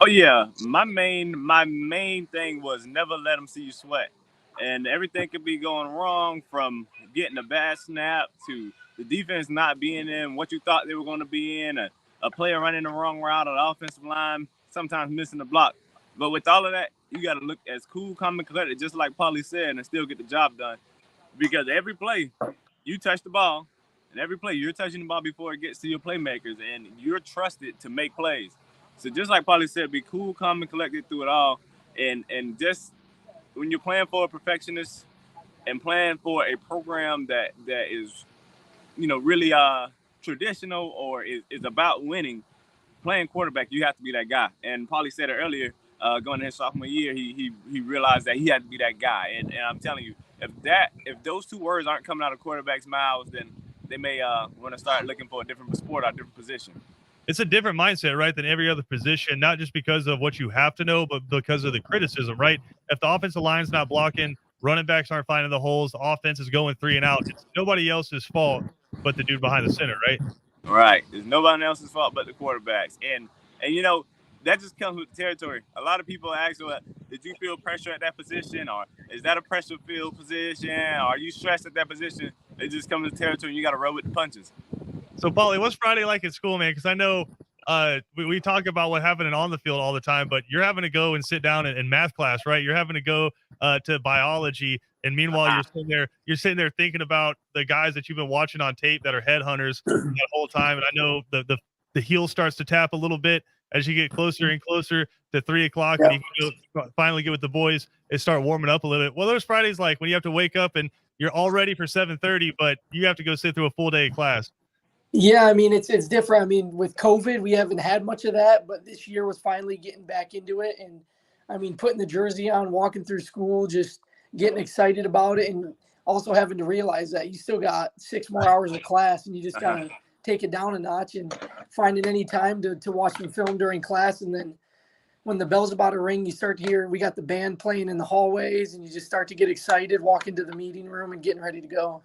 Oh yeah, my main thing was never let them see you sweat, and everything could be going wrong from getting a bad snap to the defense not being in what you thought they were going to be in, a player running the wrong route, or the offensive line sometimes missing the block. But with all of that, you got to look as cool, calm, and collected, just like Pauly said, and still get the job done. Because every play, you touch the ball, and every play you're touching the ball before it gets to your playmakers, and you're trusted to make plays. So just like Pauly said, be cool, calm, and collected through it all, and just when you're playing for a perfectionist and playing for a program that is really traditional or is about winning, playing quarterback, you have to be that guy. And Pauly said it earlier, going into his sophomore year, he realized that he had to be that guy. And I'm telling you, if those two words aren't coming out of quarterbacks' mouths, then they may want to start looking for a different sport or a different position. It's a different mindset, right, than every other position, not just because of what you have to know, but because of the criticism, right? If the offensive line's not blocking, running backs aren't finding the holes, the offense is going 3 and out, it's nobody else's fault but the dude behind the center, right? Right. It's nobody else's fault but the quarterbacks. And that just comes with the territory. A lot of people ask, well, did you feel pressure at that position? Or is that a pressure filled position? Or are you stressed at that position? It just comes with the territory and you got to roll with the punches. So, Pauly, what's Friday like at school, man? Because I know we talk about what happening on the field all the time, but you're having to go and sit down in math class, right? You're having to go to biology, and meanwhile you're sitting there thinking about the guys that you've been watching on tape that are headhunters that whole time. And I know the heel starts to tap a little bit as you get closer and closer to 3:00, and you can finally get with the boys and start warming up a little bit. What are those Fridays like when you have to wake up and you're all ready for 7:30, but you have to go sit through a full day of class? Yeah, I mean, it's different. I mean, with COVID, we haven't had much of that, but this year was finally getting back into it. And I mean, putting the jersey on, walking through school, just getting excited about it, and also having to realize that you still got 6 more hours of class, and you just got to take it down a notch and finding any time to watch some film during class. And then when the bell's about to ring, you start to hear we got the band playing in the hallways, and you just start to get excited, walk into the meeting room and getting ready to go.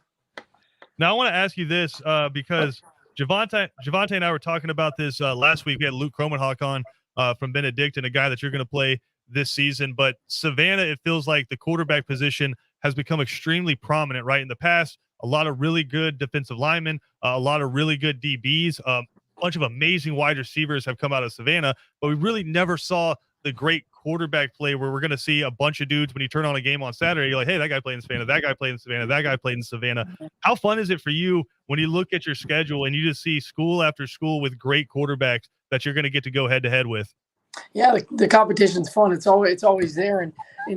Now, I want to ask you this because Javante and I were talking about this last week. We had Luke Cromenhawk on from Benedictine, a guy that you're going to play this season. But Savannah, it feels like the quarterback position has become extremely prominent, right? In the past, a lot of really good defensive linemen, a lot of really good DBs, a bunch of amazing wide receivers have come out of Savannah, but we really never saw the great quarterback play where we're going to see a bunch of dudes when you turn on a game on Saturday, you're like, hey, that guy played in Savannah, that guy played in Savannah, that guy played in Savannah. How fun is it for you when you look at your schedule and you just see school after school with great quarterbacks that you're going to get to go head to head with? Yeah, the competition's fun. It's always there, and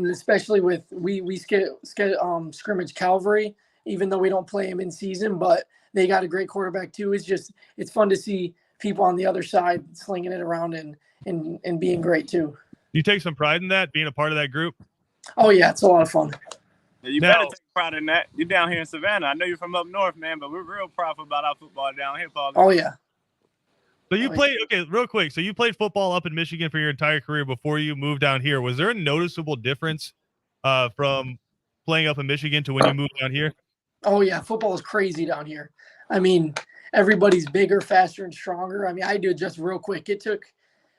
especially with we scrimmage Calvary, even though we don't play them in season, but they got a great quarterback too. It's fun to see people on the other side slinging it around and being great too. You take some pride in that, being a part of that group? Oh yeah, it's a lot of fun. Yeah, you better take pride in that. You're down here in Savannah. I know you're from up north, man, but we're real proud about our football down here, Paul. Oh yeah. So you played, okay, real quick. So you played football up in Michigan for your entire career before you moved down here. Was there a noticeable difference from playing up in Michigan to when you moved down here? Oh yeah, football is crazy down here. I mean, everybody's bigger, faster, and stronger. I mean, I do it just real quick. It took,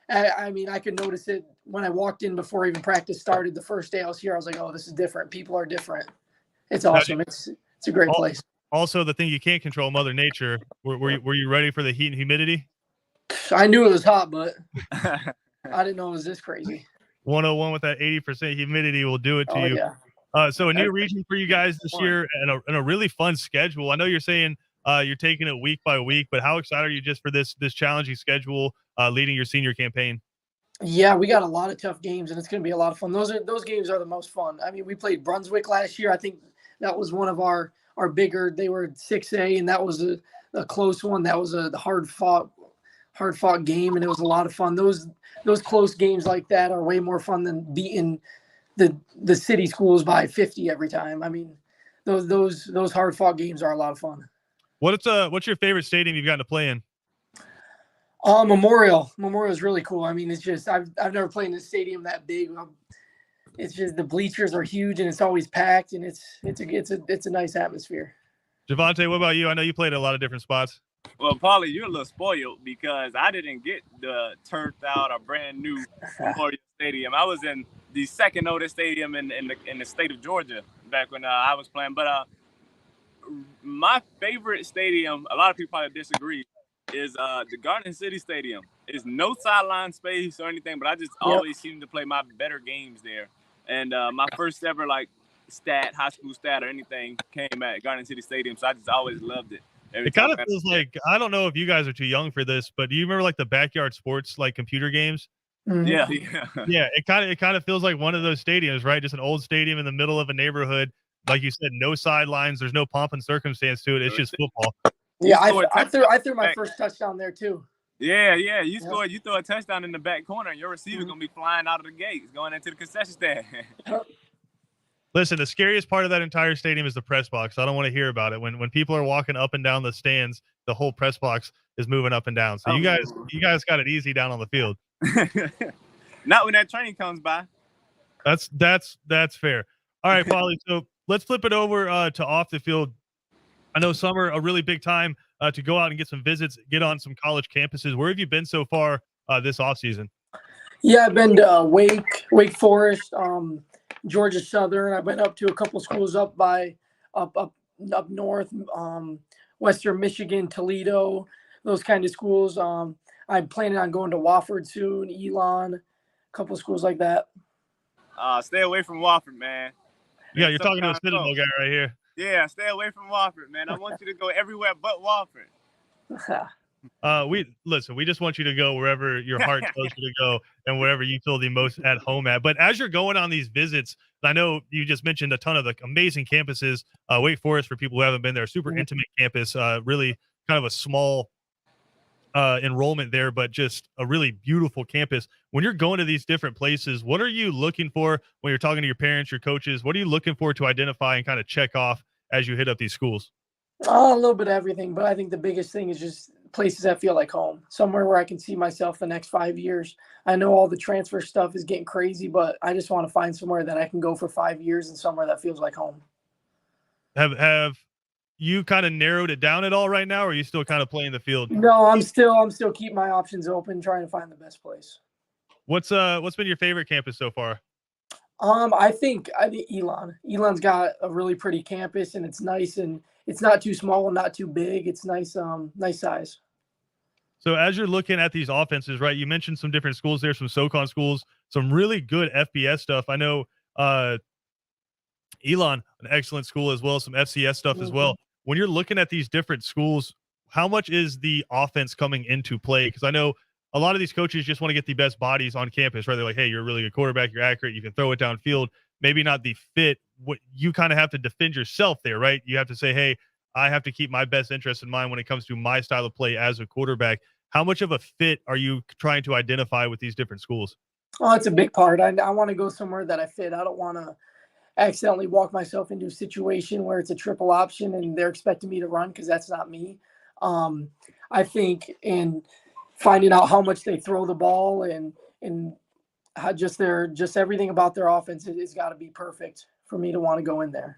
I mean, I could notice it when I walked in before even practice started. The first day I was here, I was like, oh, this is different. People are different. It's awesome. It's a great place. Also, the thing you can't control, Mother Nature. Were you ready for the heat and humidity? I knew it was hot, but I didn't know it was this crazy. 101 with that 80% humidity will do it to you. Yeah. So a new region for you guys this year and a really fun schedule. I know you're saying you're taking it week by week, but how excited are you just for this challenging schedule leading your senior campaign? Yeah, we got a lot of tough games, and it's going to be a lot of fun. Those games are the most fun. I mean, we played Brunswick last year. I think that was one of our bigger. They were 6A, and that was a close one. That was a hard fought game, and it was a lot of fun. Those close games like that are way more fun than beating the city schools by 50 every time. I mean, those hard fought games are a lot of fun. What's your favorite stadium you've gotten to play in? Memorial is really cool. I mean, it's just I've never played in a stadium that big. It's just the bleachers are huge and it's always packed, and it's a nice atmosphere. Javante, what about you? I know you played at a lot of different spots. Well, Pauly, you're a little spoiled because I didn't get the turned out or brand new Memorial Stadium. I was in the second oldest stadium in the state of Georgia back when I was playing. But my favorite stadium, a lot of people probably disagree, is the Garden City Stadium. It's no sideline space or anything, but I just Yep. always seem to play my better games there. And my first ever high school stat or anything came at Garden City Stadium, so I just always loved it. It kind of feels like, I don't know if you guys are too young for this, but do you remember like the backyard sports, like computer games? Yeah. Yeah, it kind of feels like one of those stadiums, right? Just an old stadium in the middle of a neighborhood. Like you said, no sidelines. There's no pomp and circumstance to it. It's just football. Yeah, I threw my first touchdown there too. Yeah. You scored. You throw a touchdown in the back corner, and your receiver's gonna be flying out of the gates, going into the concession stand. Listen, the scariest part of that entire stadium is the press box. I don't want to hear about it. When people are walking up and down the stands, the whole press box is moving up and down. So you guys got it easy down on the field. Not when that train comes by. That's fair. All right, Pauly. So let's flip it over to off the field. I know summer a really big time to go out and get some visits, get on some college campuses. Where have you been so far this offseason? Yeah, I've been to Wake Forest, Georgia Southern. I've been up to a couple schools up north, Western Michigan, Toledo, those kind of schools. I'm planning on going to Wofford soon, Elon, a couple of schools like that. Stay away from Wofford, man. Yeah, you're talking to a Citadel guy right here. Yeah, stay away from Wofford, man. I want you to go everywhere but Wofford. We just want you to go wherever your heart tells you to go and wherever you feel the most at home at. But as you're going on these visits, I know you just mentioned a ton of the amazing campuses. Wake Forest, for people who haven't been there, super intimate campus, really kind of a small enrollment there, but just a really beautiful campus. When you're going to these different places, what are you looking for when you're talking to your parents, your coaches? What are you looking for to identify and kind of check off as you hit up these schools? A little bit of everything, but I think the biggest thing is just places that feel like home, somewhere where I can see myself the next 5 years. I know all the transfer stuff is getting crazy, but I just want to find somewhere that I can go for 5 years and somewhere that feels like home. Have you kind of narrowed it down at all right now, or are you still kind of playing the field? No, I'm still keeping my options open, trying to find the best place. What's been your favorite campus so far? I think Elon. Elon's got a really pretty campus, and it's nice, and it's not too small and not too big. It's nice, nice size. So as you're looking at these offenses, right, you mentioned some different schools there, some SoCon schools, some really good FBS stuff. I know Elon, an excellent school as well, some FCS stuff as well. When you're looking at these different schools, how much is the offense coming into play? Because I know a lot of these coaches just want to get the best bodies on campus, right? They're like, hey, you're a really good quarterback, you're accurate, you can throw it downfield. Maybe not the fit. What you kind of have to defend yourself there, right? You have to say, hey, I have to keep my best interest in mind when it comes to my style of play as a quarterback. How much of a fit are you trying to identify with these different schools? Oh, it's a big part. I want to go somewhere that I fit. I don't want to accidentally walk myself into a situation where it's a triple option and they're expecting me to run, because that's not me. I think in finding out how much they throw the ball and how just everything about their offense has got to be perfect for me to want to go in there.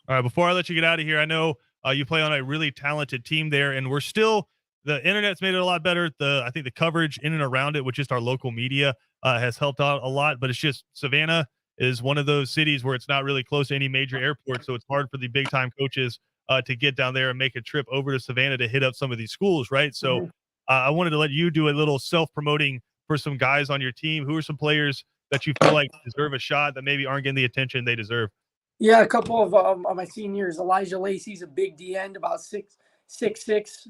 All right, before I let you get out of here, I know you play on a really talented team there, and the internet's made it a lot better. I think the coverage in and around it with just our local media has helped out a lot, but it's just Savannah is one of those cities where it's not really close to any major airport, so it's hard for the big time coaches to get down there and make a trip over to Savannah to hit up some of these schools, right? So I wanted to let you do a little self-promoting for some guys on your team. Who are some players that you feel like deserve a shot that maybe aren't getting the attention they deserve? Yeah, a couple of my seniors. Elijah Lacey's a big D end, about 6'6".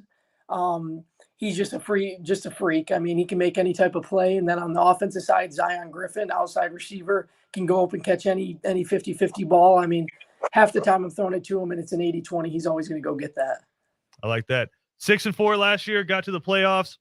He's just a freak. I mean, he can make any type of play. And then on the offensive side, Zion Griffin, outside receiver, can go up and catch any 50-50 ball. I mean, half the time I'm throwing it to him and it's an 80-20. He's always going to go get that. I like that. 6-4 last year, got to the playoffs.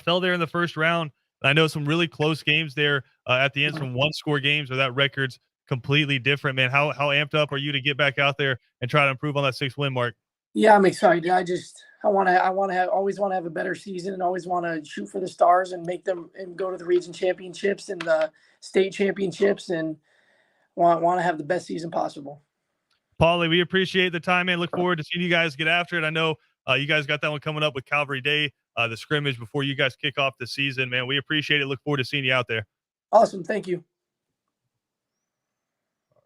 Fell there in the first round. I know some really close games there at the end, some one-score games where that record's completely different, man. How amped up are you to get back out there and try to improve on that 6-win mark? Yeah, I'm excited. Always want to have a better season and always want to shoot for the stars and make them and go to the region championships and the state championships and want to have the best season possible. Pauly, we appreciate the time, man. Look forward to seeing you guys get after it. I know You guys got that one coming up with Calvary Day, the scrimmage before you guys kick off the season. Man, we appreciate it. Look forward to seeing you out there. Awesome. Thank you.